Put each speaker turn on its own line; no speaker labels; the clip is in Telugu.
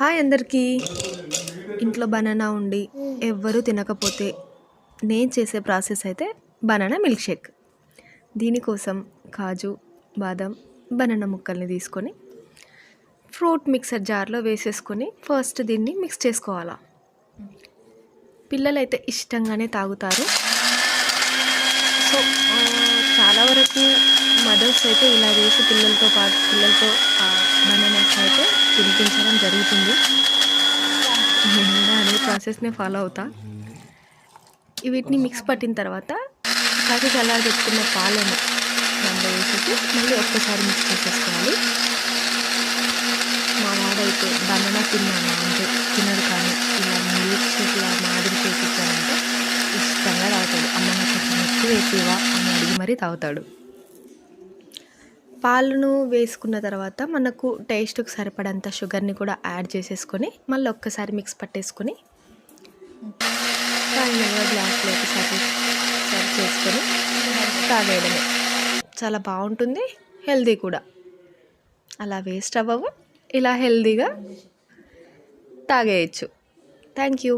హాయ్ అందరికీ. ఇంట్లో బనానా ఉండి ఎవ్వరూ తినకపోతే నేను చేసే ప్రాసెస్ అయితే బనానా మిల్క్ షేక్. దీనికోసం కాజు, బాదం, బనానా ముక్కల్ని తీసుకొని ఫ్రూట్ మిక్సర్ జార్లో వేసేసుకొని ఫస్ట్ దీన్ని మిక్స్ చేసుకోవాలా. పిల్లలైతే ఇష్టంగానే తాగుతారు. సో చాలా వరకు మదర్స్ అయితే ఇలా చేసి పిల్లలతో బనానాస్ అయితే తినిపించడం జరుగుతుంది. నేను కూడా అదే ప్రాసెస్నే ఫాలో అవుతా. వీటిని మిక్స్ పట్టిన తర్వాత కాసి చల్లారి పెట్టుకున్న పాలను దాంట్లో వేసేసి మళ్ళీ ఒక్కసారి మిక్స్ చేసేసుకోవాలి. మా వాడైతే బనానా తిన్నాను అంటే తినడు, కానీ ఇలా మిల్క్ షేక్ ఇలా మాదిరి చేసిచ్చానంటే ఇష్టంగా తాగుతాడు. అమ్మ నాకు కొంచెం ఎక్కువ వేసేవా అని అడిగి మరీ తాగుతాడు. పాలను వేసుకున్న తర్వాత మనకు టేస్ట్కి సరిపడంత షుగర్ని కూడా యాడ్ చేసేసుకొని మళ్ళీ ఒక్కసారి మిక్స్ పట్టేసుకొని ఫైనల్గా గ్లాస్లోకి సర్వ్ చేసుకొని తాగేయడమే. చాలా బాగుంటుంది, హెల్దీ కూడా. అలా వేస్ట్ అవ్వవు, ఇలా హెల్దీగా తాగేయచ్చు. Thank you.